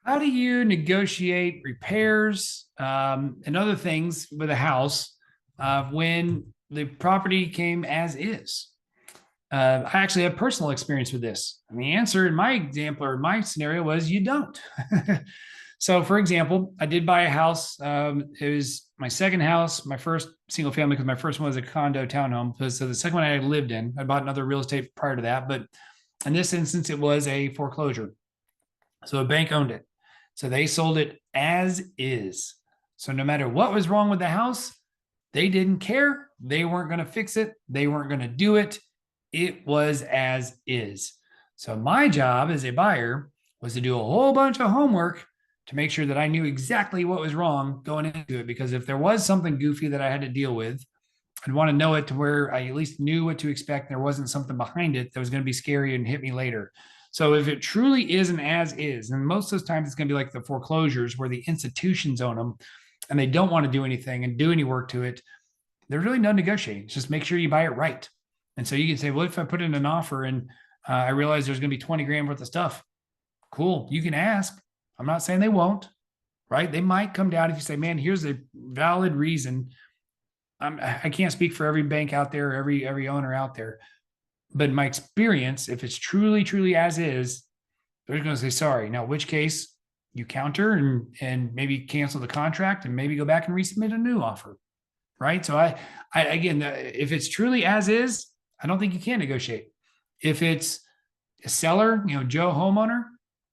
how do you negotiate repairs and other things with a house when the property came as is? I actually have personal experience with this. And the answer in my example or my scenario was you don't. So, for example, I did buy a house. It was my second house, my first single family, because my first one was a condo townhome. So the second one I lived in, I bought another real estate prior to that. But in this instance, it was a foreclosure. So a bank owned it. So they sold it as is. So no matter what was wrong with the house, they didn't care. They weren't going to fix it. They weren't going to do it. It was as is. So my job as a buyer was to do a whole bunch of homework to make sure that I knew exactly what was wrong going into it. Because if there was something goofy that I had to deal with, I'd want to know it to where I at least knew what to expect. There wasn't something behind it that was going to be scary and hit me later. So if it truly is an as is, and most of those times it's going to be like the foreclosures where the institutions own them and they don't want to do anything and do any work to it, there's really no negotiating. It's just make sure you buy it right. And so you can say, well, if I put in an offer and I realize there's going to be 20 grand worth of stuff, cool. You can ask. I'm not saying they won't, right? They might come down if you say, man, here's a valid reason. I can't speak for every bank out there, every owner out there, but in my experience, if it's truly as is, they're going to say sorry. Now, which case you counter and maybe cancel the contract and maybe go back and resubmit a new offer, right? So I again, if it's truly as is, I don't think you can negotiate. If it's a seller, Joe homeowner,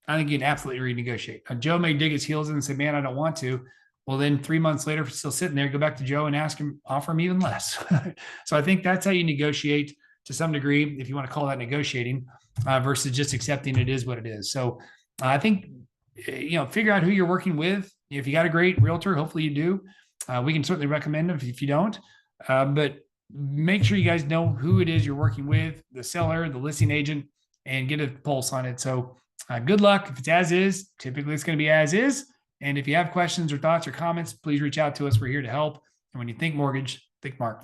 I think you'd absolutely renegotiate. Joe may dig his heels in and say, man, I don't want to. Well, then 3 months later, if it's still sitting there, go back to Joe and ask him, offer him even less. So I think that's how you negotiate to some degree, if you want to call that negotiating, versus just accepting it is what it is. So I think, figure out who you're working with. If you got a great realtor, hopefully you do. We can certainly recommend them if you don't. But make sure you guys know who it is you're working with, the seller, the listing agent, and get a pulse on it. So good luck. If it's as is, typically it's going to be as is. And if you have questions or thoughts or comments, please reach out to us. We're here to help. And when you think mortgage, think Mark.